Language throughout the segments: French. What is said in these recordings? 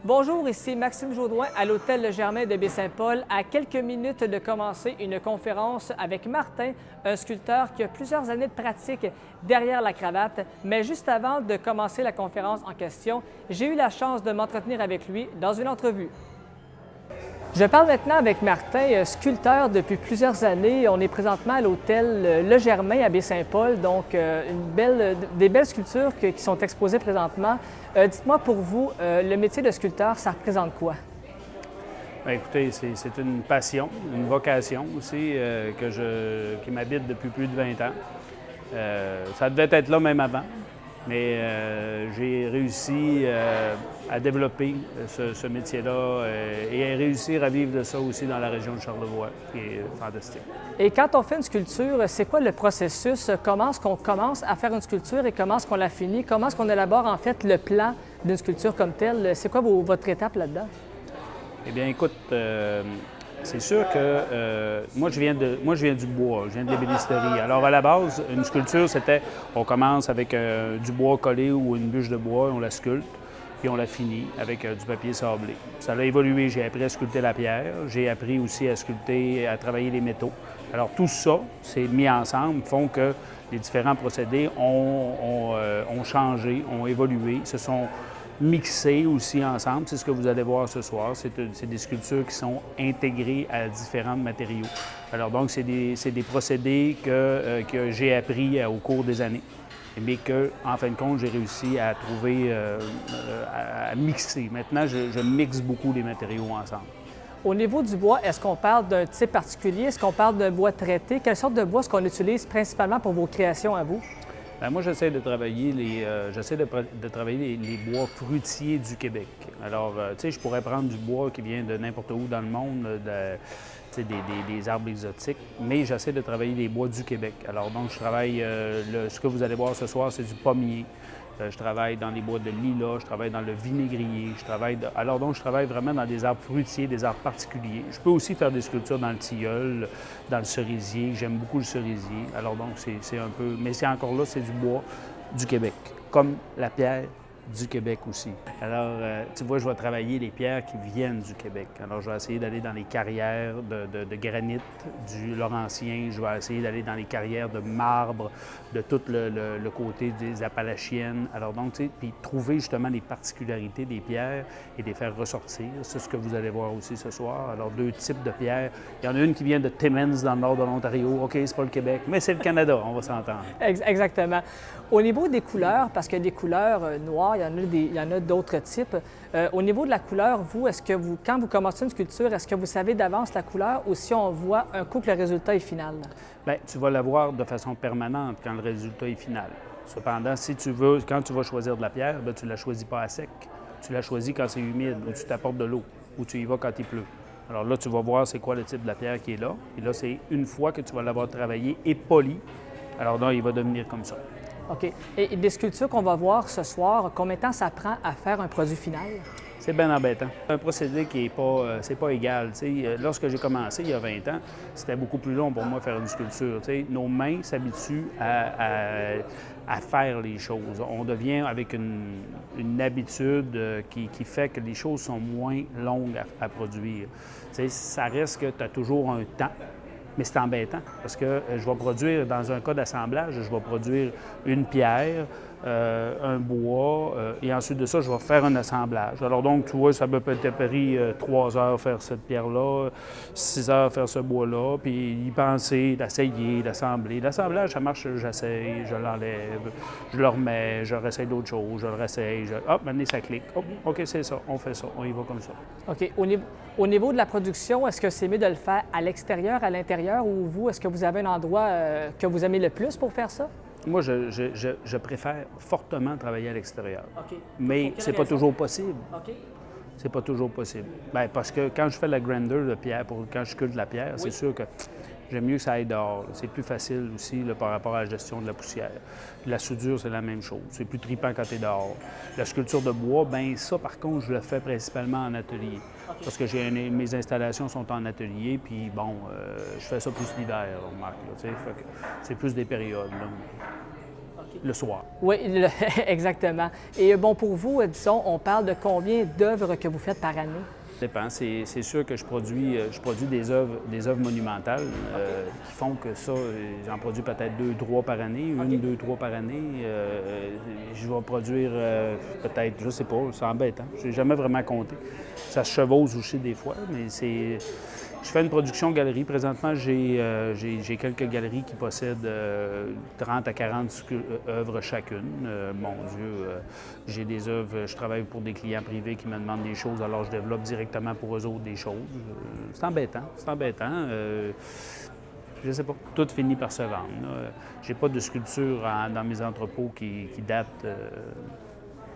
Bonjour, ici Maxime Jaudoin à l'Hôtel Le Germain de Baie-Saint-Paul, à quelques minutes de commencer une conférence avec Martin, un sculpteur qui a plusieurs années de pratique derrière la cravate. Mais juste avant de commencer la conférence en question, j'ai eu la chance de m'entretenir avec lui dans une entrevue. Je parle maintenant avec Martin, sculpteur depuis plusieurs années. On est présentement à l'Hôtel Le Germain à Baie-Saint-Paul, donc des belles sculptures qui sont exposées présentement. Dites-moi pour vous, le métier de sculpteur, ça représente quoi? Bien, écoutez, c'est une passion, une vocation aussi qui m'habite depuis plus de 20 ans. Ça devait être là même avant, mais j'ai réussi à développer ce métier-là et à réussir à vivre de ça aussi dans la région de Charlevoix, qui est fantastique. Et quand on fait une sculpture, c'est quoi le processus? Comment est-ce qu'on commence à faire une sculpture et comment est-ce qu'on la finit? Comment est-ce qu'on élabore en fait le plan d'une sculpture comme telle? C'est quoi votre étape là-dedans? Eh bien, écoute, c'est sûr que moi, je viens du bois, je viens de l'ébénisterie. Alors, à la base, une sculpture, on commence avec du bois collé ou une bûche de bois, on la sculpte, puis on la finit avec du papier sablé. Ça a évolué, j'ai appris à sculpter la pierre, j'ai appris aussi à sculpter, à travailler les métaux. Alors, tout ça, c'est mis ensemble, font que les différents procédés ont changé, ont évolué, se sont mixés aussi ensemble. C'est ce que vous allez voir ce soir. C'est des sculptures qui sont intégrées à différents matériaux. Alors donc, c'est des procédés que j'ai appris au cours des années, mais que, en fin de compte, j'ai réussi à trouver, à mixer. Maintenant, je mixe beaucoup les matériaux ensemble. Au niveau du bois, est-ce qu'on parle d'un type particulier? Est-ce qu'on parle d'un bois traité? Quelle sorte de bois est-ce qu'on utilise principalement pour vos créations à vous? Bien, moi, j'essaie de travailler les bois fruitiers du Québec. Alors, tu sais, je pourrais prendre du bois qui vient de n'importe où dans le monde, des arbres exotiques, mais j'essaie de travailler les bois du Québec. Alors, donc, je travaille, ce que vous allez voir ce soir, c'est du pommier. Je travaille dans les bois de lilas, je travaille dans le vinaigrier, alors donc je travaille vraiment dans des arbres fruitiers, des arbres particuliers. Je peux aussi faire des sculptures dans le tilleul, dans le cerisier, j'aime beaucoup le cerisier. Alors donc c'est un peu, mais c'est encore là, c'est du bois du Québec, comme la pierre du Québec aussi. Alors, tu vois, je vais travailler les pierres qui viennent du Québec. Alors, je vais essayer d'aller dans les carrières de granit du Laurentien. Je vais essayer d'aller dans les carrières de marbre de tout le côté des Appalachiennes. Alors, donc, tu sais, puis trouver justement les particularités des pierres et les faire ressortir. C'est ce que vous allez voir aussi ce soir. Alors, deux types de pierres. Il y en a une qui vient de Timmins, dans le nord de l'Ontario. OK, c'est pas le Québec, mais c'est le Canada, on va s'entendre. Exactement. Au niveau des couleurs, parce qu'il y a des couleurs noires, il y en a d'autres types. Au niveau de la couleur, quand vous commencez une sculpture, est-ce que vous savez d'avance la couleur ou si on voit un coup que le résultat est final? Bien, tu vas la voir de façon permanente quand le résultat est final. Cependant, quand tu vas choisir de la pierre, bien, tu ne la choisis pas à sec. Tu la choisis quand c'est humide, ou tu t'apportes de l'eau, ou tu y vas quand il pleut. Alors là, tu vas voir c'est quoi le type de la pierre qui est là. Et là, c'est une fois que tu vas l'avoir travaillé et poli, alors là, il va devenir comme ça. OK. Et des sculptures qu'on va voir ce soir, combien de temps ça prend à faire un produit final? C'est bien embêtant. Un procédé qui n'est pas égal. T'sais, lorsque j'ai commencé il y a 20 ans, c'était beaucoup plus long pour moi de faire une sculpture. T'sais, nos mains s'habituent à faire les choses. On devient avec une habitude qui fait que les choses sont moins longues à produire. T'sais, ça reste que tu as toujours un temps. Mais c'est embêtant parce que je vais produire, dans un cas d'assemblage, je vais produire une pierre, un bois, et ensuite de ça, je vais faire un assemblage. Alors donc, tu vois, ça peut être pris 3 heures faire cette pierre-là, 6 heures faire ce bois-là, puis y penser, d'essayer, d'assembler. L'assemblage, ça marche, j'essaye, je l'enlève, je le remets, je réessaye d'autres choses, je le réessaye, hop, maintenant ça clique. Hop, OK, c'est ça, on fait ça, on y va comme ça. OK. Au niveau de la production, est-ce que c'est mieux de le faire à l'extérieur, à l'intérieur, ou vous, est-ce que vous avez un endroit que vous aimez le plus pour faire ça? Moi, je préfère fortement travailler à l'extérieur. OK. Mais c'est pas toujours possible. OK. C'est pas toujours possible. Bien, parce que quand je fais la grandeur de pierre, quand je sculpte la pierre, c'est sûr que j'aime mieux que ça aille dehors. C'est plus facile aussi là, par rapport à la gestion de la poussière. La soudure, c'est la même chose. C'est plus trippant quand tu es dehors. La sculpture de bois, bien ça, par contre, je le fais principalement en atelier. Okay. Parce que mes installations sont en atelier, puis bon, je fais ça plus l'hiver, on remarque. C'est plus des périodes. Là. OK. le soir. Oui, exactement. Et bon, pour vous, disons, on parle de combien d'œuvres que vous faites par année? Ça dépend. C'est sûr que je produis des œuvres monumentales qui font que ça, j'en produis peut-être 2-3 par année, OK. 1-2-3 par année. Je vais produire peut-être, je sais pas, c'est embêtant. Je n'ai jamais vraiment compté. Ça se chevauche aussi des fois, mais c'est... Je fais une production galerie. Présentement, j'ai quelques galeries qui possèdent 30 à 40 œuvres chacune. Mon Dieu, j'ai des œuvres, je travaille pour des clients privés qui me demandent des choses, alors je développe directement pour eux autres des choses. C'est embêtant, c'est embêtant. Je ne sais pas, tout finit par se vendre. Je n'ai pas de sculpture dans mes entrepôts qui datent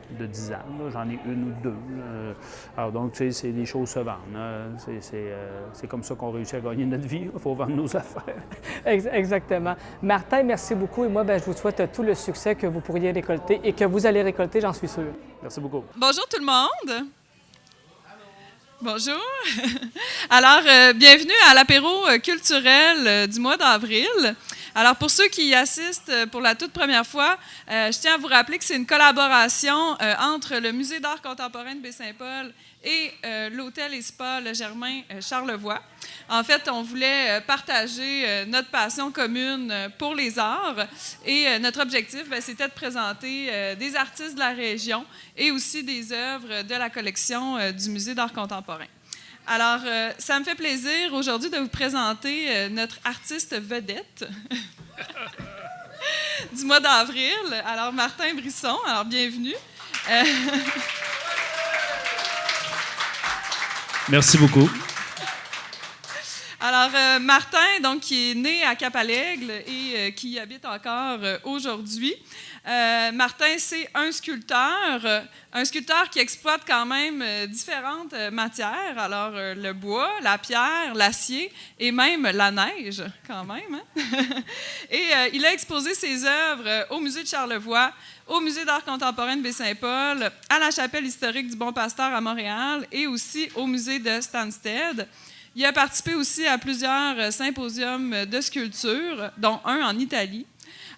de 10 ans. J'en ai une ou deux. Alors donc, tu sais, les choses se vendent. C'est comme ça qu'on réussit à gagner notre vie. Il faut vendre nos affaires. Exactement. Martin, merci beaucoup. Et moi, je vous souhaite tout le succès que vous pourriez récolter et que vous allez récolter, j'en suis sûr. Merci beaucoup. Bonjour tout le monde. Bonjour. Alors, bienvenue à l'apéro culturel du mois d'avril. Alors, pour ceux qui y assistent pour la toute première fois, je tiens à vous rappeler que c'est une collaboration entre le Musée d'art contemporain de Baie-Saint-Paul et l'Hôtel et Spa Le Germain Charlevoix. En fait, on voulait partager notre passion commune pour les arts et notre objectif, c'était de présenter des artistes de la région et aussi des œuvres de la collection du Musée d'art contemporain. Alors, ça me fait plaisir aujourd'hui de vous présenter notre artiste vedette du mois d'avril. Alors, Martin Brisson, alors bienvenue. Merci beaucoup. Alors, Martin, donc, qui est né à Cap-à-l'Aigle et qui y habite encore aujourd'hui. Martin, c'est un sculpteur qui exploite quand même différentes matières. Alors, le bois, la pierre, l'acier et même la neige, quand même. Hein? Et il a exposé ses œuvres au Musée de Charlevoix, au Musée d'art contemporain de Baie-Saint-Paul, à la Chapelle historique du Bon-Pasteur à Montréal et aussi au Musée de Stansted. Il a participé aussi à plusieurs symposiums de sculpture, dont un en Italie.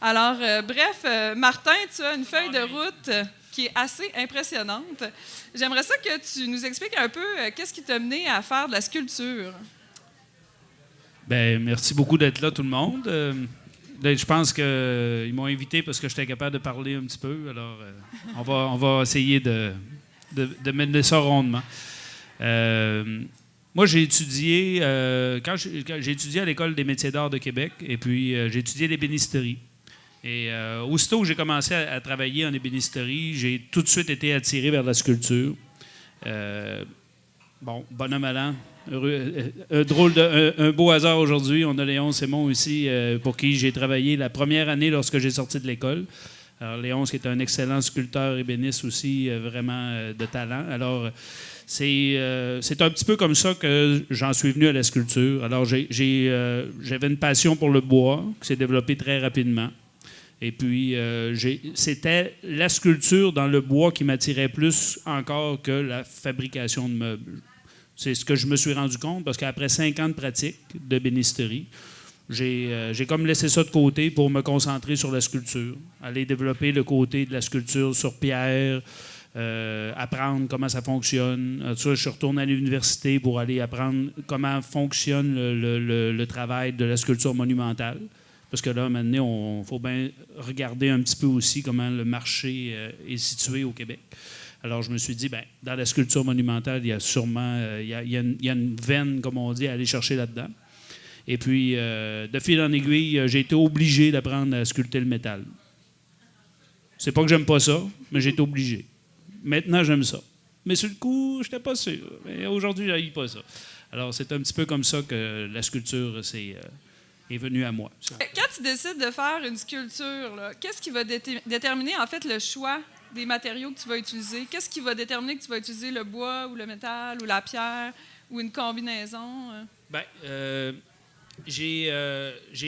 Alors, bref, Martin, tu as une feuille de route qui est assez impressionnante. J'aimerais ça que tu nous expliques un peu qu'est-ce qui t'a mené à faire de la sculpture. Bien, merci beaucoup d'être là, tout le monde. Je pense qu'ils m'ont invité parce que j'étais capable de parler un petit peu. Alors, on va essayer de mener ça rondement. Moi, j'ai étudié, quand j'ai étudié à l'École des métiers d'art de Québec, et puis j'ai étudié l'ébénisterie. Et aussitôt que j'ai commencé à travailler en ébénisterie, j'ai tout de suite été attiré vers la sculpture. Bonhomme à l'an, un beau hasard aujourd'hui. On a Léon Sémon ici, pour qui j'ai travaillé la première année lorsque j'ai sorti de l'école. Alors, Léon, qui est un excellent sculpteur ébéniste aussi, vraiment de talent. Alors, c'est un petit peu comme ça que j'en suis venu à la sculpture. Alors, j'avais une passion pour le bois qui s'est développée très rapidement. Et puis, c'était la sculpture dans le bois qui m'attirait plus encore que la fabrication de meubles. C'est ce que je me suis rendu compte parce qu'après 5 ans de pratique d'ébénisterie, j'ai comme laissé ça de côté pour me concentrer sur la sculpture, aller développer le côté de la sculpture sur pierre, apprendre comment ça fonctionne. Je suis retourné à l'université pour aller apprendre comment fonctionne le travail de la sculpture monumentale. Parce que là, maintenant, il faut bien regarder un petit peu aussi comment le marché est situé au Québec. Alors, je me suis dit, dans la sculpture monumentale, il y a sûrement il y a une veine, comme on dit, à aller chercher là-dedans. Et puis, de fil en aiguille, j'ai été obligé d'apprendre à sculpter le métal. C'est pas que j'aime pas ça, mais j'ai été obligé. Maintenant, j'aime ça. Mais sur le coup, je n'étais pas sûr. Mais aujourd'hui, je n'haïs pas ça. Alors, c'est un petit peu comme ça que la sculpture est venue à moi. Quand tu décides de faire une sculpture, qu'est-ce qui va déterminer, en fait, le choix des matériaux que tu vas utiliser? Qu'est-ce qui va déterminer que tu vas utiliser le bois ou le métal ou la pierre ou une combinaison? J'ai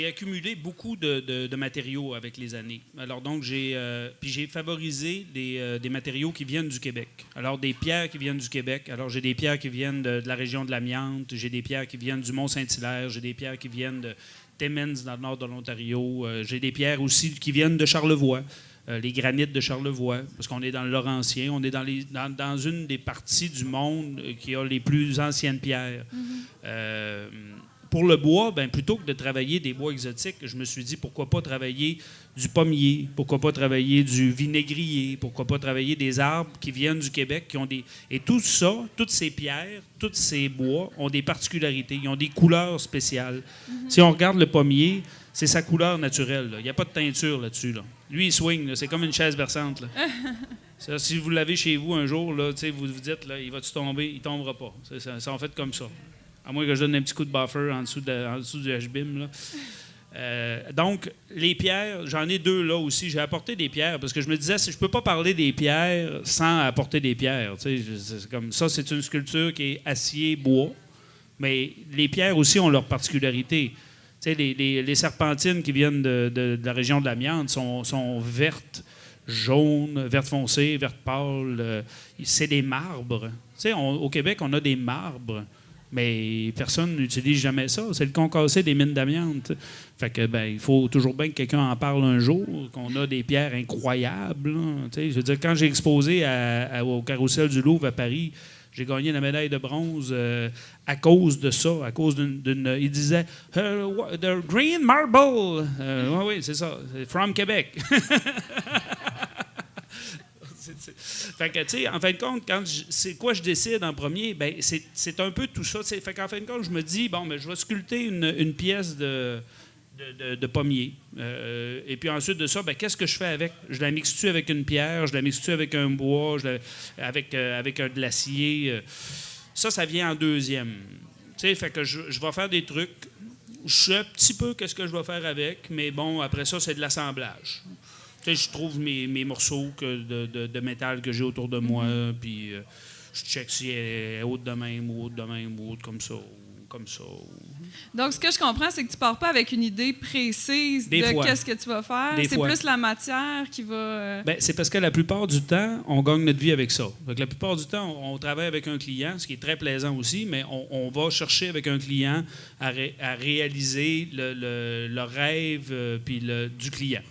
accumulé beaucoup de matériaux avec les années. Alors donc, j'ai favorisé des matériaux qui viennent du Québec. Alors, des pierres qui viennent du Québec. Alors, j'ai des pierres qui viennent de la région de l'Amiante, j'ai des pierres qui viennent du Mont-Saint-Hilaire, j'ai des pierres qui viennent de Timmins, dans le nord de l'Ontario. J'ai des pierres aussi qui viennent de Charlevoix. les granites de Charlevoix, parce qu'on est dans le Laurentien, on est dans une des parties du monde qui a les plus anciennes pierres. Pour le bois, ben, plutôt que de travailler des bois exotiques, je me suis dit pourquoi pas travailler du pommier, pourquoi pas travailler du vinaigrier, pourquoi pas travailler des arbres qui viennent du Québec, qui ont des... Et tout ça, toutes ces pierres, tous ces bois ont des particularités, ils ont des couleurs spéciales. Si on regarde le pommier, c'est sa couleur naturelle, là. Il n'y a pas de teinture là-dessus. Là. Lui, il swing, là. C'est comme une chaise berçante. Là. Ça, si vous l'avez chez vous un jour, là, vous vous dites, là, il va-tu tomber? Il ne tombera pas. Ça en fait comme ça. À moins que je donne un petit coup de buffer en dessous du HBIM. Là. Donc, les pierres, j'en ai 2 là aussi. J'ai apporté des pierres parce que je me disais, si je ne peux pas parler des pierres sans apporter des pierres. C'est comme ça, c'est une sculpture qui est acier-bois. Mais les pierres aussi ont leur particularité. Les serpentines qui viennent de la région de l'Amiante sont vertes, jaunes, vertes foncées, vertes pâles. C'est des marbres. Au Québec, on a des marbres. Mais personne n'utilise jamais ça. C'est le concassé des mines d'amiante. Fait que il faut toujours bien que quelqu'un en parle un jour, qu'on a des pierres incroyables. Je veux dire, quand j'ai exposé au Carrousel du Louvre à Paris, j'ai gagné la médaille de bronze à cause de ça, à cause d'une... Il disait « The green marble ». Oui, c'est ça. From Québec. Fait que, tu sais, en fin de compte, c'est quoi je décide en premier, ben c'est un peu tout ça. Fait qu'en fin de compte, je me dis, bon, je vais sculpter une pièce de pommier. Et puis ensuite de ça, qu'est-ce que je fais avec? Je la mixe-tu avec une pierre? Je la mixe-tu avec un bois? Avec de l'acier? Ça vient en deuxième. Tu sais, fait que je vais faire des trucs. Je sais un petit peu qu'est-ce que je vais faire avec, mais bon, après ça, c'est de l'assemblage. Tu sais, je trouve mes morceaux de métal que j'ai autour de moi, puis je check si elle est haute de même, ou haute de même, ou haute comme ça, ou comme ça. Donc, ce que je comprends, c'est que tu pars pas avec une idée précise qu'est-ce que tu vas faire. C'est plus la matière qui va... C'est parce que la plupart du temps, on gagne notre vie avec ça. Donc, la plupart du temps, on travaille avec un client, ce qui est très plaisant aussi, mais on va chercher avec un client à réaliser le rêve du client.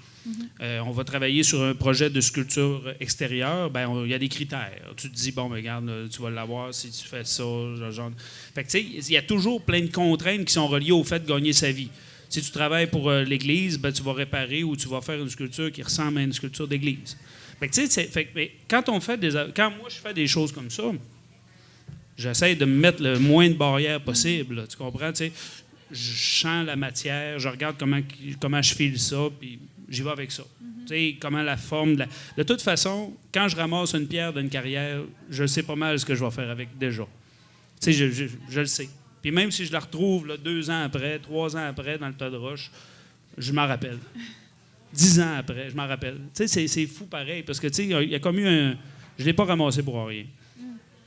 On va travailler sur un projet de sculpture extérieure, il y a des critères. Tu te dis, bon, regarde, tu vas l'avoir si tu fais ça. Genre. Fait que, tu sais, il y a toujours plein de contraintes qui sont reliées au fait de gagner sa vie. Si tu travailles pour l'Église, tu vas réparer ou tu vas faire une sculpture qui ressemble à une sculpture d'Église. Fait que, tu sais, quand moi je fais des choses comme ça, j'essaie de me mettre le moins de barrières possible. Là, tu comprends? Tu sais, je sens la matière, je regarde comment je file ça, puis j'y vais avec ça. Tu sais, comment la forme... De toute façon, quand je ramasse une pierre d'une carrière, je sais pas mal ce que je vais faire avec déjà. Tu sais, je le sais. Puis même si je la retrouve là, 2 ans après, 3 ans après, dans le tas de roches, je m'en rappelle. 10 ans après, je m'en rappelle. Tu sais, c'est fou pareil, parce que, tu sais, il y a comme eu un... Je l'ai pas ramassé pour rien.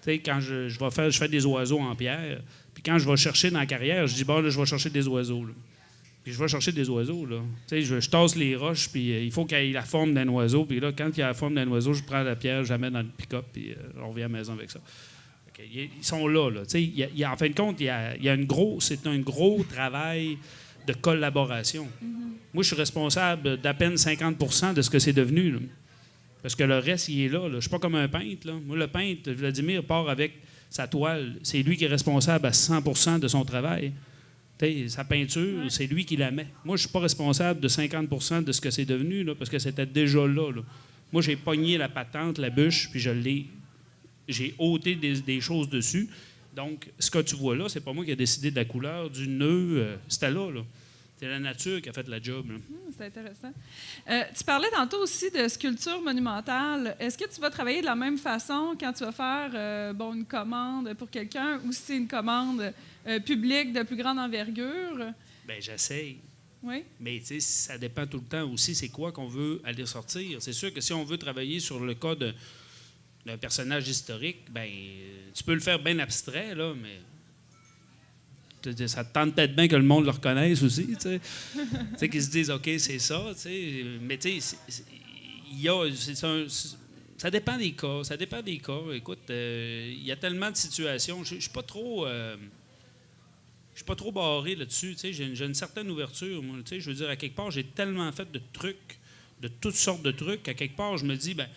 Tu sais, quand je fais des oiseaux en pierre, puis quand je vais chercher dans la carrière, je dis, bon, là, je vais chercher des oiseaux, là. Puis je vais chercher des oiseaux, là. Tu sais, je tasse les roches, puis il faut qu'il y ait la forme d'un oiseau. Puis là, quand il y a la forme d'un oiseau, je prends la pierre, je la mets dans le pick-up, puis on revient à la maison avec ça. Okay, ils sont là. Tu sais, en fin de compte, c'est un gros travail de collaboration. Moi, je suis responsable d'à peine 50% de ce que c'est devenu, là. Parce que le reste, il est là. Je ne suis pas comme un peintre, là. Moi, le peintre, Vladimir, part avec sa toile. C'est lui qui est responsable à 100% de son travail. Sa peinture, c'est lui qui la met. Moi, je ne suis pas responsable de 50% de ce que c'est devenu, là, parce que c'était déjà là. Moi, j'ai pogné la patente, la bûche, puis j'ai ôté des choses dessus. Donc, ce que tu vois là, c'est pas moi qui ai décidé de la couleur du nœud. C'était là. C'est la nature qui a fait la job. C'est intéressant. Tu parlais tantôt aussi de sculpture monumentale. Est-ce que tu vas travailler de la même façon quand tu vas faire une commande pour quelqu'un ou si c'est une commande publique de plus grande envergure? Bien, j'essaye. Oui. Mais tu sais, ça dépend tout le temps aussi, c'est quoi qu'on veut aller sortir. C'est sûr que si on veut travailler sur le cas d'un personnage historique, tu peux le faire bien abstrait, là, mais ça te tente peut-être bien que le monde le reconnaisse aussi, tu sais. Tu sais, qu'ils se disent, OK, c'est ça, tu sais. Mais tu sais, ça dépend des cas. Ça dépend des cas. Écoute, il y a tellement de situations. Je ne suis pas trop... je suis pas trop barré là-dessus. Tu sais, j'ai une certaine ouverture, moi. Tu sais, je veux dire, à quelque part, j'ai tellement fait de trucs de toutes sortes de trucs. À quelque part, je me dis, ben,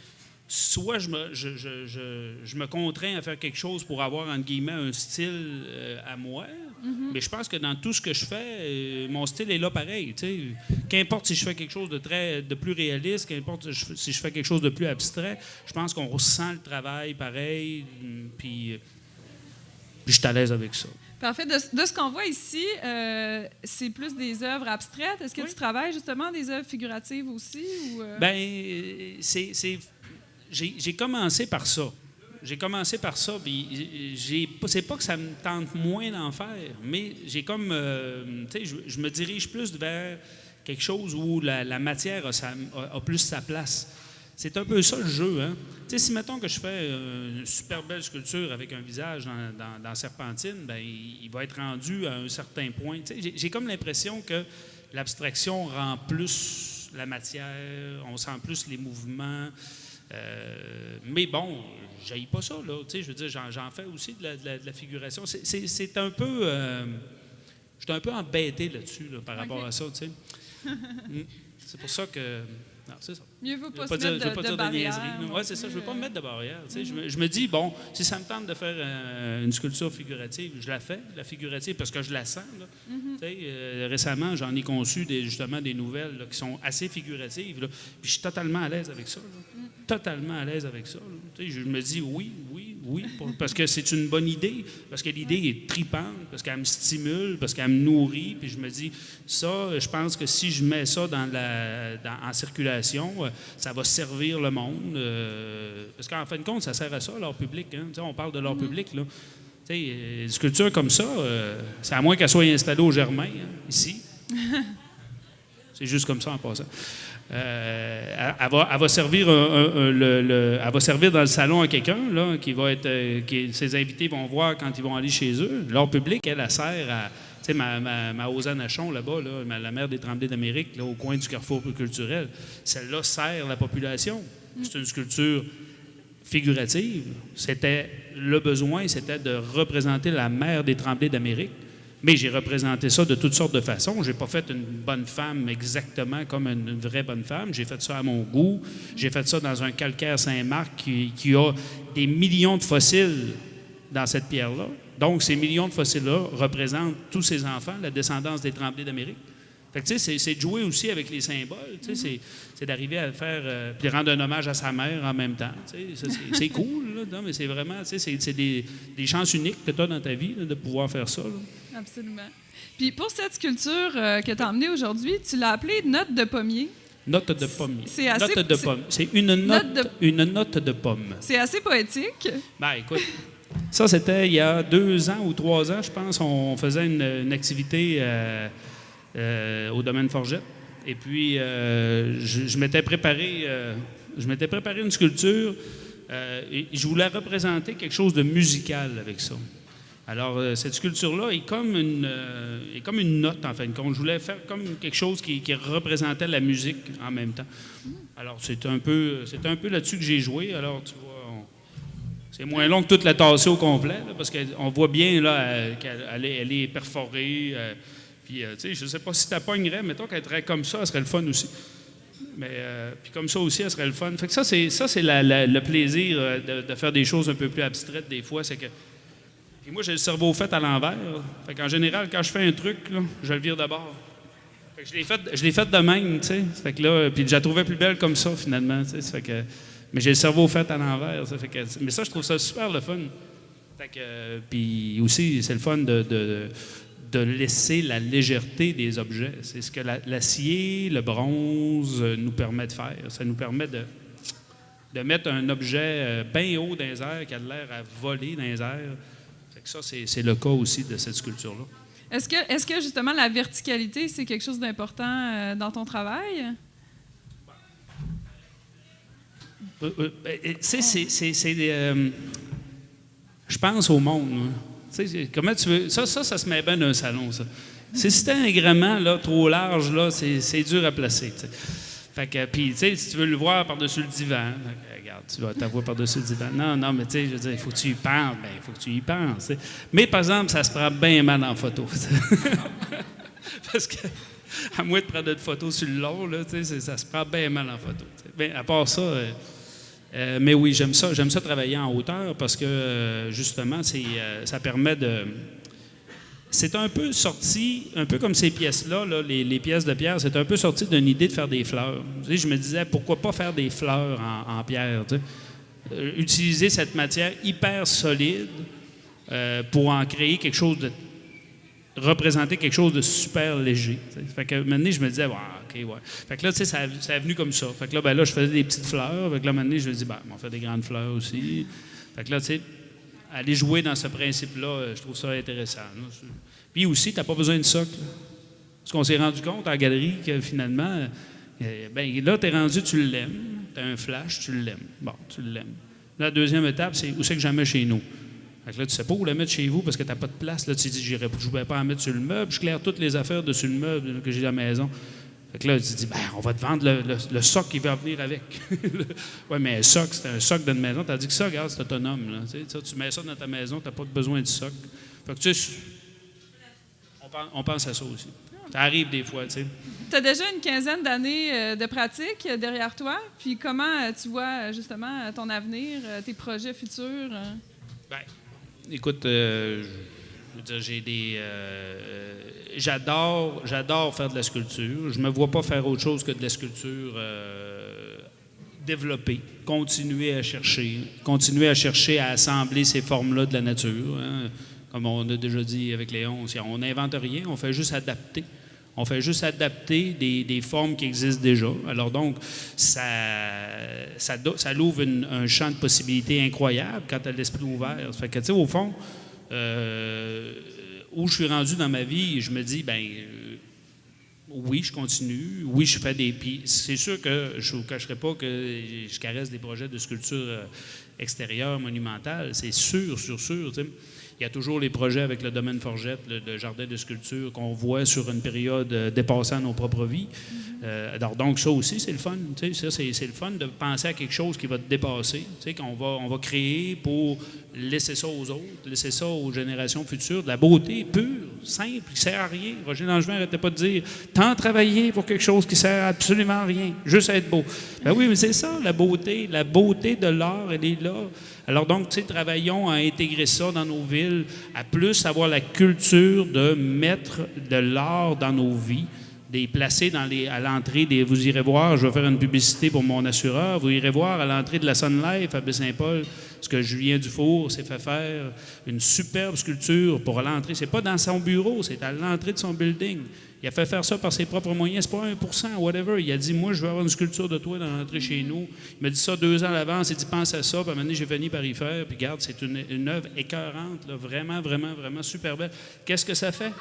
soit je me contrains à faire quelque chose pour avoir, entre guillemets, un style à moi, mais je pense que dans tout ce que je fais, mon style est là pareil. T'sais. Qu'importe si je fais quelque chose de plus réaliste, qu'importe si je fais quelque chose de plus abstrait, je pense qu'on ressent le travail pareil, puis je suis à l'aise avec ça. Parfait. De ce qu'on voit ici, c'est plus des œuvres abstraites. Est-ce que tu travailles justement des œuvres figuratives aussi? Ou Bien, j'ai commencé par ça. Puis c'est pas que ça me tente moins d'en faire, mais j'ai comme, je me dirige plus vers quelque chose où la matière a plus sa place. C'est un peu ça le jeu, hein. Tu sais, si mettons que je fais une super belle sculpture avec un visage dans Serpentine, ben il va être rendu à un certain point. Tu sais, j'ai comme l'impression que l'abstraction rend plus la matière, on sent plus les mouvements. Mais bon, j'haïs pas ça, là. Tu sais, je veux dire, j'en fais aussi de la figuration. C'est un peu... je suis un peu embêté là-dessus, là, par rapport à ça, tu sais. C'est pour ça que... Non, c'est ça. Mieux vaut pas se mettre de barrière. Oui, c'est ça. Je ne veux pas me mettre de barrière. Tu sais, je me dis, bon, si ça me tente de faire une sculpture figurative, je la fais, la figurative, parce que je la sens. Là. Tu sais, récemment, j'en ai conçu justement des nouvelles là, qui sont assez figuratives. Là, puis je suis totalement à l'aise avec ça. Là. Totalement à l'aise avec ça. Tu sais, je me dis oui, parce que c'est une bonne idée, parce que l'idée est tripante, parce qu'elle me stimule, parce qu'elle me nourrit. Puis je me dis, ça, je pense que si je mets ça en circulation, ça va servir le monde. Parce qu'en fin de compte, ça sert à ça, l'art public. Hein? On parle de l'art public. Là. Une sculpture comme ça, c'est à moins qu'elle soit installée au Germain, hein, ici. C'est juste comme ça en passant. Elle va servir elle va servir dans le salon à quelqu'un là, qui va être ses invités vont voir quand ils vont aller chez eux. L'art public, elle sert à, tu sais, ma Hosanne Achon là-bas, là, la mère des Tremblés d'Amérique, là, au coin du carrefour culturel, celle-là sert la population. C'est une sculpture figurative. Le besoin, c'était de représenter la mère des Tremblés d'Amérique. Mais j'ai représenté ça de toutes sortes de façons. Je n'ai pas fait une bonne femme exactement comme une vraie bonne femme. J'ai fait ça à mon goût. J'ai fait ça dans un calcaire Saint-Marc qui a des millions de fossiles dans cette pierre-là. Donc, ces millions de fossiles-là représentent tous ces enfants, la descendance des Tremblés d'Amérique. Fait que, tu sais, c'est de jouer aussi avec les symboles. Tu sais, c'est d'arriver à faire... puis rendre un hommage à sa mère en même temps. Tu sais, c'est cool, là. Non, mais c'est vraiment... Tu sais, c'est des chances uniques que tu as dans ta vie, là, de pouvoir faire ça, là. Absolument. Puis pour cette sculpture que tu as emmenée aujourd'hui, tu l'as appelée « Note de pommier ». Note de pommier. C'est assez... Note de pomme. C'est une note de pomme. C'est assez poétique. Ben, écoute... Ça, c'était il y a 2 ans ou 3 ans, je pense. On faisait une activité au domaine Forgette. Et puis, je m'étais préparé une sculpture et je voulais représenter quelque chose de musical avec ça. Alors, cette sculpture-là est comme une note, en fin de compte. Je voulais faire comme quelque chose qui représentait la musique en même temps. Alors, c'est un peu là-dessus que j'ai joué. Alors, tu vois, c'est moins long que toute la tassée au complet, là, parce qu'on voit bien là, qu'elle est perforée. Puis, tu sais, je ne sais pas si tu la pognerais, mettons qu'elle serait comme ça, elle serait le fun aussi. Mais puis comme ça aussi, elle serait le fun. Fait que ça, c'est le plaisir de faire des choses un peu plus abstraites des fois, c'est que... Puis moi, j'ai le cerveau fait à l'envers. Fait qu'en général, quand je fais un truc, là, je le vire de bord. Fait que je l'ai fait de même, tu sais. Fait que là, puis je la trouvais plus belle comme ça, finalement, tu sais. Fait que... Mais j'ai le cerveau fait à l'envers. Ça fait que, mais ça, je trouve ça super le fun. Fait que, puis aussi, c'est le fun de laisser la légèreté des objets. C'est ce que l'acier, le bronze nous permet de faire. Ça nous permet de mettre un objet bien haut dans les airs, qui a l'air à voler dans les airs. Fait que ça, c'est le cas aussi de cette sculpture-là. Est-ce que justement la verticalité, c'est quelque chose d'important dans ton travail? Je pense au monde. Comment tu veux... Ça se met bien dans un salon, ça. Si c'était un gréement là, trop large, là, c'est dur à placer. T'sais. Fait que, puis, tu sais, si tu veux le voir par-dessus le divan, regarde, tu vas t'avoir par-dessus le divan. Non, mais tu sais, je veux dire, il faut que tu y penses. Bien, il faut que tu y penses. T'sais. Mais, par exemple, ça se prend bien mal en photo. Parce que À moins de prendre une photo sur le long, là, ça se prend bien mal en photo. Bien, à part ça, mais oui, j'aime ça travailler en hauteur parce que justement, ça permet de... C'est un peu sorti, un peu comme ces pièces-là, là, les pièces de pierre, c'est un peu sorti d'une idée de faire des fleurs. Tu sais, je me disais, pourquoi pas faire des fleurs en pierre? Tu sais? Utiliser cette matière hyper solide pour en créer quelque chose de... représenter quelque chose de super léger. Tu sais. Fait que maintenant, je me disais, OK, ouais. Fait que là, tu sais, ça est venu comme ça. Fait que là, je faisais des petites fleurs. Fait que là, maintenant, je me dis, on va faire des grandes fleurs aussi. Fait que là, tu sais, aller jouer dans ce principe-là, je trouve ça intéressant. Là. Puis aussi, tu n'as pas besoin de socle. Parce qu'on s'est rendu compte en galerie que finalement, là, tu es rendu, tu l'aimes. Tu as un flash, tu l'aimes. Bon, tu l'aimes. La deuxième étape, c'est où c'est que je la mets chez nous. Fait que là, tu ne sais pas où la mettre chez vous parce que tu n'as pas de place. Là, tu dis, je ne vais pas en mettre sur le meuble. Je claire toutes les affaires dessus le meuble là, que j'ai à la maison. Fait que là, tu dis, on va te vendre le socle qui va venir avec. Oui, mais un socle, c'est un socle d'une maison. Tu as dit que ça, regarde, c'est autonome. Là. Tu mets ça dans ta maison, tu n'as pas besoin de socle. Fait que tu sais, on pense à ça aussi. Ça arrive des fois, tu sais. Tu as déjà une quinzaine d'années de pratique derrière toi. Puis comment tu vois justement ton avenir, tes projets futurs? Écoute, je veux dire, j'ai des... j'adore faire de la sculpture. Je me vois pas faire autre chose que de la sculpture développer, continuer à chercher à assembler ces formes-là de la nature. Hein. Comme on a déjà dit avec Léon, on n'invente rien, on fait juste adapter. On fait juste adapter des formes qui existent déjà. Alors donc, ça l'ouvre un champ de possibilités incroyable quand tu as l'esprit ouvert. Ça fait que, tu sais, au fond, où je suis rendu dans ma vie, je me dis, oui, je continue. Oui, je fais des... Puis c'est sûr que je ne vous cacherai pas que je caresse des projets de sculpture extérieure, monumentale. C'est sûr, tu sais. Il y a toujours les projets avec le domaine Forgette, le jardin de sculpture qu'on voit sur une période dépassant nos propres vies. Alors donc, ça aussi, c'est le fun. Tu sais, c'est le fun de penser à quelque chose qui va te dépasser, tu sais, on va créer pour laisser ça aux autres, laisser ça aux générations futures. De la beauté pure, simple, qui ne sert à rien. Roger Langevin n'arrêtait pas de dire « Tant travailler pour quelque chose qui ne sert absolument à rien, juste à être beau. » Ben oui, mais c'est ça, la beauté de l'art, elle est là. Alors donc, tu sais, travaillons à intégrer ça dans nos villes, à plus avoir la culture de mettre de l'art dans nos vies, de les placer à l'entrée des... Vous irez voir, je vais faire une publicité pour mon assureur, vous irez voir à l'entrée de la Sun Life à Baie-Saint-Paul, ce que Julien Dufour s'est fait faire, une superbe sculpture pour l'entrée. C'est pas dans son bureau, c'est à l'entrée de son building. Il a fait faire ça par ses propres moyens. C'est pas 1%, whatever. Il a dit, moi, je veux avoir une sculpture de toi dans l'entrée chez nous. Il m'a dit ça 2 ans à l'avance. Il dit, pense à ça. Puis à un moment donné, j'ai fini par y faire. Puis regarde, c'est une œuvre écœurante, là, vraiment, vraiment, vraiment super belle. Qu'est-ce que ça fait?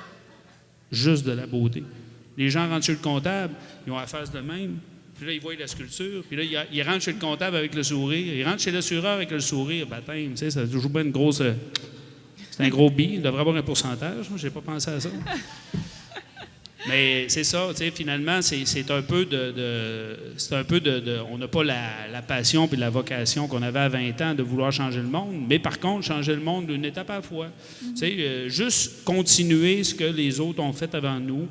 Juste de la beauté. Les gens rentrent chez le comptable, ils ont la face de même. Puis là, ils voient la sculpture. Puis là, ils rentrent chez le comptable avec le sourire. Ils rentrent chez l'assureur avec le sourire. Baptême, tu sais, ça a toujours bien une grosse... c'est un gros billet. Il devrait avoir un pourcentage. Je n'ai pas pensé à ça. Mais c'est ça, tu sais, finalement, c'est un peu on n'a pas la passion et la vocation qu'on avait à 20 ans de vouloir changer le monde, mais par contre, changer le monde d'une étape à la fois. Tu sais, juste continuer ce que les autres ont fait avant nous,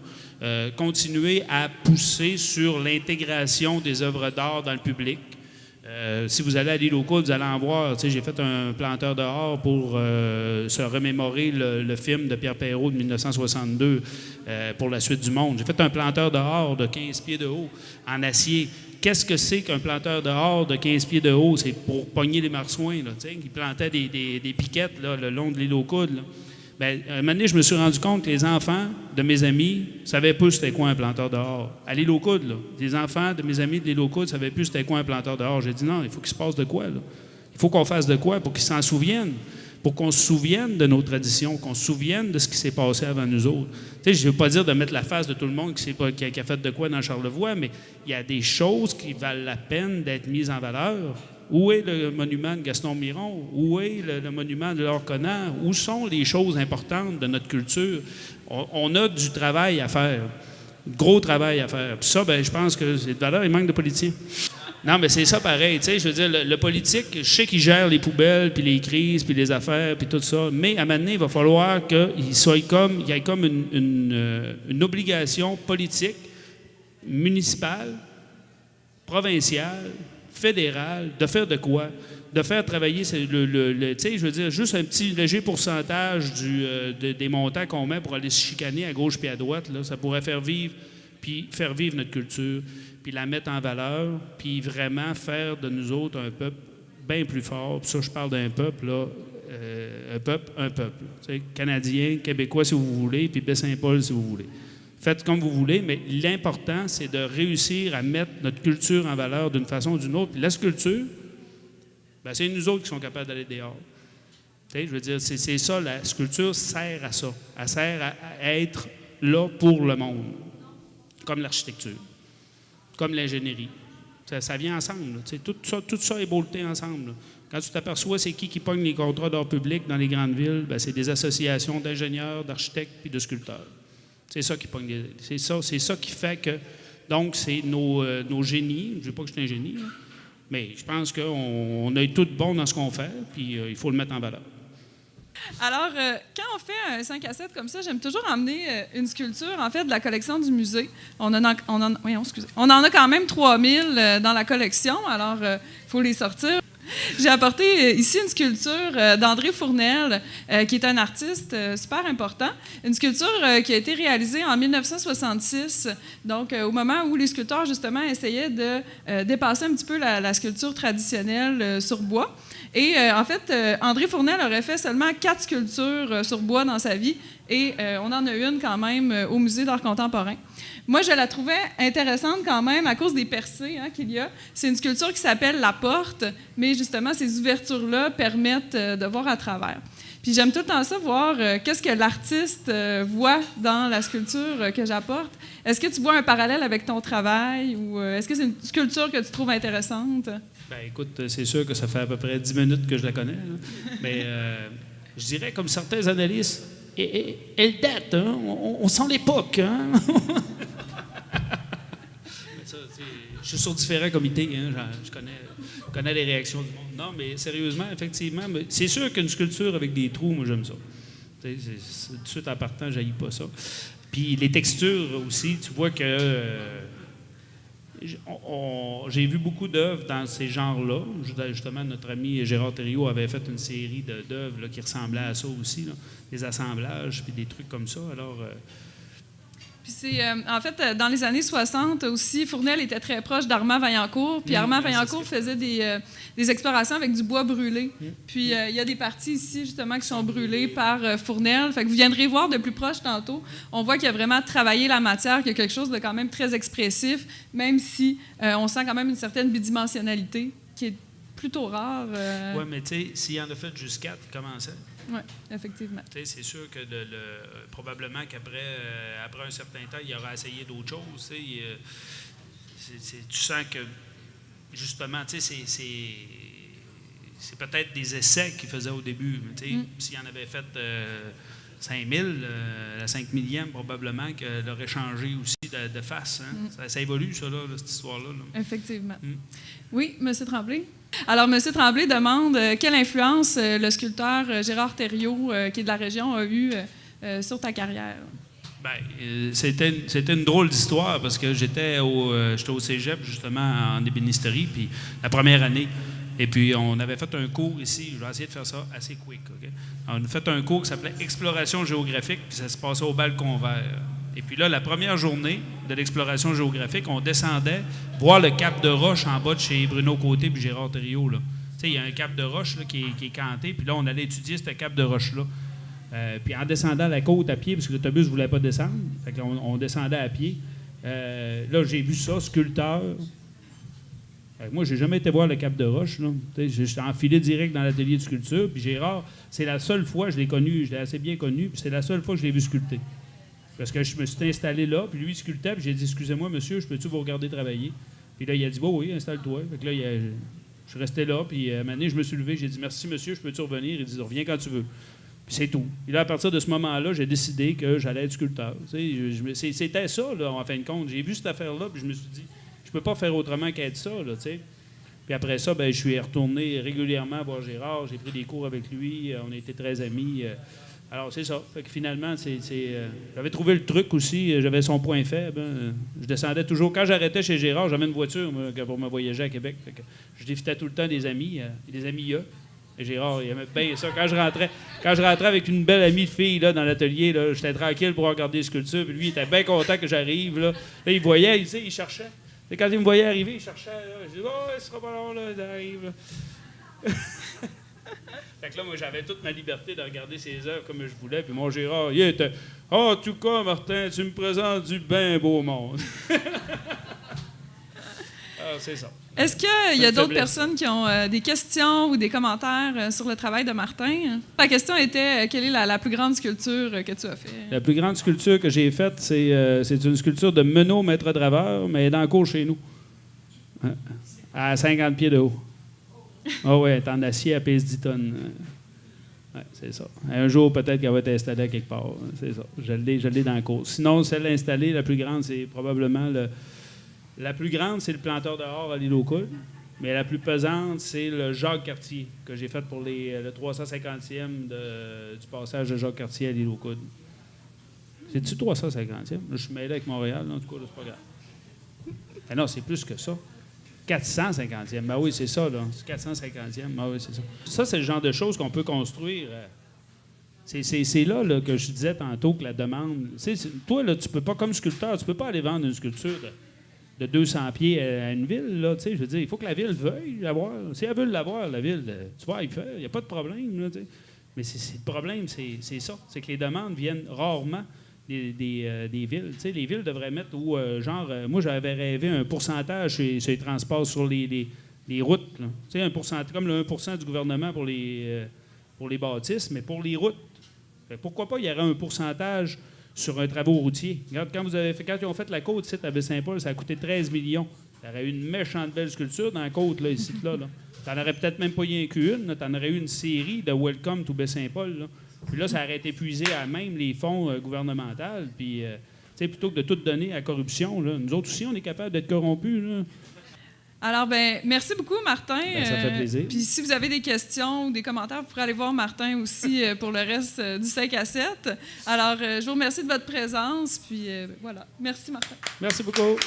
continuer à pousser sur l'intégration des œuvres d'art dans le public. Si vous allez à l'île aux Coudes, vous allez en voir. J'ai fait un planteur dehors pour se remémorer le film de Pierre Perrault de 1962 pour la suite du monde. J'ai fait un planteur dehors de 15 pieds de haut en acier. Qu'est-ce que c'est qu'un planteur dehors de 15 pieds de haut? C'est pour pogner les marsouins. Là, ils plantaient des piquettes là, le long de l'île aux Coudes. Là. Bien, un moment donné, je me suis rendu compte que les enfants de mes amis ne savaient pas c'était quoi un planteur dehors. À l'île aux Coudes, là, les enfants de mes amis de l'île aux Coudes ne savaient plus c'était quoi un planteur dehors. J'ai dit non, il faut qu'il se passe de quoi, là. Il faut qu'on fasse de quoi pour qu'ils s'en souviennent, pour qu'on se souvienne de nos traditions, qu'on se souvienne de ce qui s'est passé avant nous autres. Tu sais, je ne veux pas dire de mettre la face de tout le monde qui a fait de quoi dans Charlevoix, mais il y a des choses qui valent la peine d'être mises en valeur. Où est le monument de Gaston Miron? Où est le monument de Laure Connard? Où sont les choses importantes de notre culture? On a du travail à faire, gros travail à faire. Puis ça, bien, je pense que c'est de valeur, il manque de politiciens. Non, mais c'est ça pareil. Tu sais, je veux dire, le politique, je sais qu'il gère les poubelles, puis les crises, puis les affaires, puis tout ça. Mais à un moment donné, il va falloir qu'il y ait comme une obligation politique, municipale, provinciale, fédérale, de faire de quoi? De faire travailler, tu sais, je veux dire, juste un petit léger pourcentage des montants qu'on met pour aller se chicaner à gauche puis à droite, là, ça pourrait faire vivre notre culture, puis la mettre en valeur, puis vraiment faire de nous autres un peuple bien plus fort. Puis ça, je parle d'un peuple, là, un peuple. Tu sais, Canadien, Québécois, si vous voulez, puis Baie-Saint-Paul, si vous voulez. Faites comme vous voulez, mais l'important, c'est de réussir à mettre notre culture en valeur d'une façon ou d'une autre. Puis la sculpture, bien, c'est nous autres qui sommes capables d'aller dehors. Tu sais, je veux dire, c'est ça, la sculpture sert à ça. Elle sert à être là pour le monde, comme l'architecture, comme l'ingénierie. Ça vient ensemble. Tout ça est bolté ensemble. Là. Quand tu t'aperçois c'est qui pogne les contrats d'art public dans les grandes villes, bien, c'est des associations d'ingénieurs, d'architectes puis de sculpteurs. C'est ça qui pogne. C'est ça qui fait que... Donc, c'est nos génies. Je ne dis pas que je suis un génie, là, mais je pense qu'on est tous bons dans ce qu'on fait, puis il faut le mettre en valeur. Alors, quand on fait un 5 à 7 comme ça, j'aime toujours emmener une sculpture, en fait, de la collection du musée. On en a quand même 3000 dans la collection, alors il faut les sortir. J'ai apporté ici une sculpture d'André Fournel, qui est un artiste super important. Une sculpture qui a été réalisée en 1966, donc au moment où les sculpteurs, justement, essayaient de dépasser un petit peu la sculpture traditionnelle sur bois. Et en fait, André Fournel aurait fait seulement 4 sculptures sur bois dans sa vie, et on en a une quand même au Musée d'art contemporain. Moi, je la trouvais intéressante quand même à cause des percées qu'il y a. C'est une sculpture qui s'appelle La Porte, mais justement, ces ouvertures-là permettent de voir à travers. Puis j'aime tout le temps ça, voir qu'est-ce que l'artiste voit dans la sculpture que j'apporte. Est-ce que tu vois un parallèle avec ton travail ou est-ce que c'est une sculpture que tu trouves intéressante? Bien, écoute, c'est sûr que ça fait à peu près 10 minutes que je la connais. Là. Mais je dirais, comme certains analystes, elle date, hein? On sent l'époque. Hein? Ça, je suis sur différents comités, hein? Je connais les réactions du monde. Non, mais sérieusement, effectivement, c'est sûr qu'une sculpture avec des trous, moi, j'aime ça. Tout de suite, en partant, je n'haïs pas ça. Puis les textures aussi, tu vois que... j'ai vu beaucoup d'œuvres dans ces genres-là. Justement, notre ami Gérard Thériault avait fait une série d'œuvres là, qui ressemblaient à ça aussi, là. Des assemblages, puis des trucs comme ça. Alors... Puis c'est, en fait, dans les années 60 aussi, Fournel était très proche d'Armand Vaillancourt. Puis Armand Vaillancourt faisait des explorations avec du bois brûlé. Puis il y a des parties ici, justement, qui sont brûlées par Fournel. Fait que vous viendrez voir de plus proche tantôt. On voit qu'il a vraiment travaillé la matière, qu'il y a quelque chose de quand même très expressif, même si on sent quand même une certaine bidimensionnalité qui est plutôt rare. Oui, mais tu sais, s'il en a fait juste 4, il commençait. Oui, effectivement. C'est sûr que probablement qu'après après un certain temps, il aura essayé d'autres choses. Tu sens que, justement, c'est peut-être des essais qu'il faisait au début. S'il en avait fait 5000, la 5000e, probablement qu'elle aurait changé aussi de face. Hein? Ça évolue, ça, là, cette histoire-là. Là. Effectivement. Oui, M. Tremblay? Alors, M. Tremblay demande quelle influence le sculpteur Gérard Thériault, qui est de la région, a eu sur ta carrière. Bien, c'était une drôle d'histoire parce que j'étais au cégep, justement, en ébénisterie, puis la première année. Et puis, on avait fait un cours ici. Je vais essayer de faire ça assez quick. Okay? On a fait un cours qui s'appelait Exploration géographique, puis ça se passait au Balcon Vert. Et puis là, la première journée de l'exploration géographique, on descendait voir le cap de roche en bas de chez Bruno Côté puis Gérard Thériault. Tu sais, il y a un cap de roche là, qui est canté, puis là, on allait étudier ce cap de roche-là. Puis en descendant la côte à pied, parce que l'autobus ne voulait pas descendre, fait que là, on descendait à pied. Là, j'ai vu ça, sculpteur. Moi, j'ai jamais été voir le cap de roche. J'étais enfilé direct dans l'atelier de sculpture. Puis Gérard, c'est la seule fois, je l'ai connu, je l'ai assez bien connu, puis c'est la seule fois que je l'ai vu sculpter. Parce que je me suis installé là, puis lui, il sculptait, puis j'ai dit « Excusez-moi, monsieur, je peux-tu vous regarder travailler? » Puis là, il a dit « Bon, oui, installe-toi. » Fait que là, je suis resté là, puis à un moment donné, je me suis levé, j'ai dit « Merci, monsieur, je peux-tu revenir? » Il dit « Reviens quand tu veux. » Puis c'est tout. Et là, à partir de ce moment-là, j'ai décidé que j'allais être sculpteur. C'était ça, là, en fin de compte. J'ai vu cette affaire-là, puis je me suis dit « Je peux pas faire autrement qu'être ça, là, tu sais. » Puis après ça, ben, je suis retourné régulièrement voir Gérard. J'ai pris des cours avec lui. On a été très amis. Alors, c'est ça. Fait que finalement, j'avais trouvé le truc aussi. J'avais son point faible. Je descendais toujours. Quand j'arrêtais chez Gérard, j'avais une voiture moi, pour me voyager à Québec. Fait que je défitais tout le temps des amis. Des amis Et Gérard, il aimait bien ça. Quand je rentrais avec une belle amie de fille là, dans l'atelier, là, j'étais tranquille pour regarder les sculptures. Puis lui, il était bien content que j'arrive. Là, il voyait, il cherchait. Et quand il me voyait arriver, il cherchait. Là, je dis, oh, il sera pas long, là, il arrive. Là. Fait que là, moi, j'avais toute ma liberté de regarder ses œuvres comme je voulais. Puis mon Gérard, il était, en tout cas, Martin, tu me présentes du bien beau monde. Alors, c'est ça. Est-ce qu'il y a d'autres personnes qui ont des questions ou des commentaires sur le travail de Martin? La question était, quelle est la plus grande sculpture que tu as faite? La plus grande sculpture que j'ai faite, c'est une sculpture de Menot maître-draveur, mais dans le cours chez nous. À 50 pieds de haut. Ah oui, elle est en acier, elle pèse 10 tonnes. Ouais, c'est ça. Un jour, peut-être qu'elle va être installée à quelque part. C'est ça. Je l'ai dans le cours. Sinon, celle installée, la plus grande, c'est probablement la plus grande, c'est le planteur dehors à l'île aux Coudes. Mais la plus pesante, c'est le Jacques Cartier, que j'ai fait pour le 350e du passage de Jacques Cartier à l'île aux Coudes. C'est-tu 350e? Je suis mêlé avec Montréal, en tout cas, c'est pas grave. Ah non, c'est plus que ça. 450e. Ben oui, c'est ça, là. C'est 450e. Ben oui, c'est ça. Ça, c'est le genre de choses qu'on peut construire. C'est là que je disais tantôt que la demande... Toi, là, tu peux pas, comme sculpteur, tu peux pas aller vendre une sculpture de 200 pieds à une ville, là, tu sais. Je veux dire, il faut que la ville veuille l'avoir. Si elle veut l'avoir, la ville, tu vas y faire. Il n'y a pas de problème, là, tu sais. Mais le problème, c'est ça. C'est que les demandes viennent rarement des villes. Tu sais, les villes devraient mettre où, moi, j'avais rêvé un pourcentage sur les transports sur les routes. Tu sais, un pourcentage, comme le 1% du gouvernement pour les bâtisses, mais pour les routes. Fait, pourquoi pas, il y aurait un pourcentage sur un travaux routier. Regarde, quand ils ont fait la côte ici à Baie-Saint-Paul, ça a coûté 13 millions. Il y aurait eu une méchante belle sculpture dans la côte, là, ici, là. Tu n'en aurais peut-être même pas rien qu'une. Tu en aurais eu une série de Welcome to Baie-Saint-Paul, là. Puis là, ça aurait été épuisé à même les fonds gouvernementaux. Puis, tu sais, plutôt que de tout donner à la corruption, là, nous autres aussi, on est capable d'être corrompus, là. Alors, merci beaucoup, Martin. Ça fait plaisir. Puis si vous avez des questions ou des commentaires, vous pourrez aller voir Martin aussi pour le reste du 5 à 7. Alors, je vous remercie de votre présence. Puis voilà. Merci, Martin. Merci beaucoup.